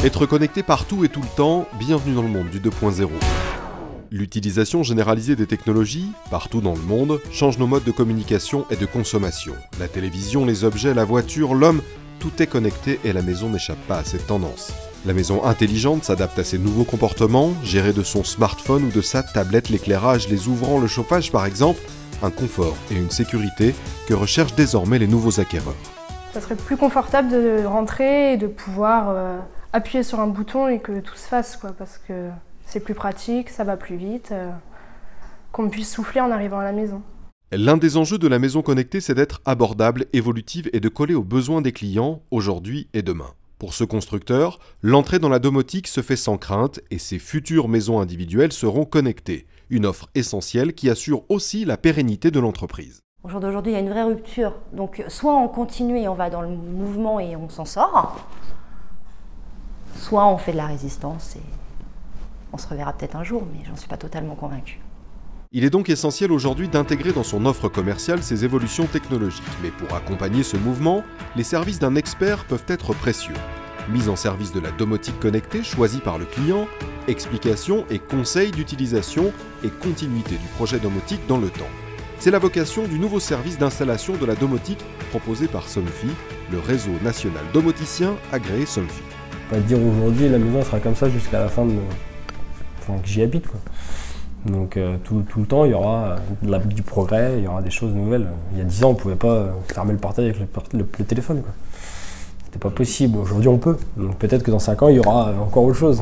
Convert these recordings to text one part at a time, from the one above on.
Être connecté partout et tout le temps, bienvenue dans le monde du 2.0. L'utilisation généralisée des technologies, partout dans le monde, change nos modes de communication et de consommation. La télévision, les objets, la voiture, l'homme, tout est connecté et la maison n'échappe pas à cette tendance. La maison intelligente s'adapte à ces nouveaux comportements, gérée de son smartphone ou de sa tablette, l'éclairage, les ouvrants, le chauffage par exemple, un confort et une sécurité que recherchent désormais les nouveaux acquéreurs. Ça serait plus confortable de rentrer et de pouvoir appuyer sur un bouton et que tout se fasse, quoi, parce que c'est plus pratique, ça va plus vite, qu'on puisse souffler en arrivant à la maison. L'un des enjeux de la maison connectée, c'est d'être abordable, évolutive et de coller aux besoins des clients, aujourd'hui et demain. Pour ce constructeur, l'entrée dans la domotique se fait sans crainte et ses futures maisons individuelles seront connectées. Une offre essentielle qui assure aussi la pérennité de l'entreprise. Au jour d'aujourd'hui, il y a une vraie rupture. Donc soit on continue et on va dans le mouvement et on s'en sort, soit on fait de la résistance et on se reverra peut-être un jour, mais j'en suis pas totalement convaincue. Il est donc essentiel aujourd'hui d'intégrer dans son offre commerciale ces évolutions technologiques. Mais pour accompagner ce mouvement, les services d'un expert peuvent être précieux. Mise en service de la domotique connectée choisie par le client, explication et conseils d'utilisation et continuité du projet domotique dans le temps. C'est la vocation du nouveau service d'installation de la domotique proposé par Somfy, le réseau national domoticien agréé Somfy. On va dire aujourd'hui la maison sera comme ça jusqu'à la fin de que j'y habite, quoi. Donc tout le temps il y aura du progrès, il y aura des choses nouvelles. Il y a 10 ans on ne pouvait pas fermer le portail avec le téléphone, quoi. C'était pas possible, aujourd'hui on peut. Donc peut-être que dans 5 ans il y aura encore autre chose.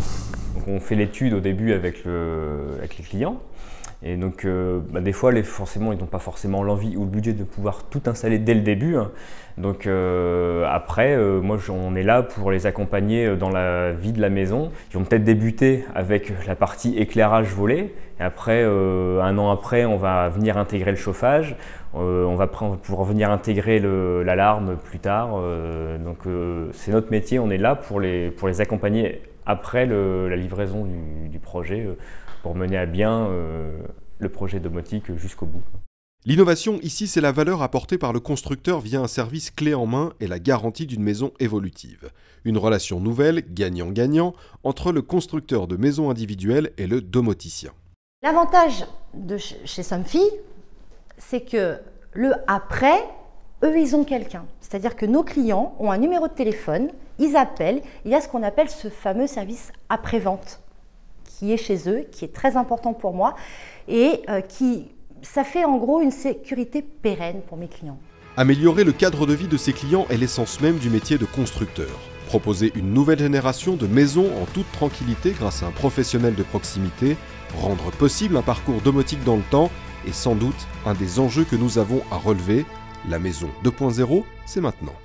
Donc on fait l'étude au début avec les clients. Et donc des fois forcément ils n'ont pas forcément l'envie ou le budget de pouvoir tout installer dès le début. Donc après moi on est là pour les accompagner dans la vie de la maison. Ils vont peut-être débuter avec la partie éclairage volet et après un an après on va venir intégrer le chauffage. On va pouvoir venir intégrer l'alarme plus tard. Donc c'est notre métier, on est là pour les accompagner après la livraison du projet. Pour mener à bien le projet domotique jusqu'au bout. L'innovation ici, c'est la valeur apportée par le constructeur via un service clé en main et la garantie d'une maison évolutive. Une relation nouvelle, gagnant-gagnant, entre le constructeur de maisons individuelles et le domoticien. L'avantage de chez Somfy, c'est que le après, eux, ils ont quelqu'un. C'est-à-dire que nos clients ont un numéro de téléphone, ils appellent, il y a ce qu'on appelle ce fameux service après-vente qui est chez eux, qui est très important pour moi et ça fait en gros une sécurité pérenne pour mes clients. Améliorer le cadre de vie de ses clients est l'essence même du métier de constructeur. Proposer une nouvelle génération de maisons en toute tranquillité grâce à un professionnel de proximité, rendre possible un parcours domotique dans le temps est sans doute un des enjeux que nous avons à relever. La maison 2.0, c'est maintenant.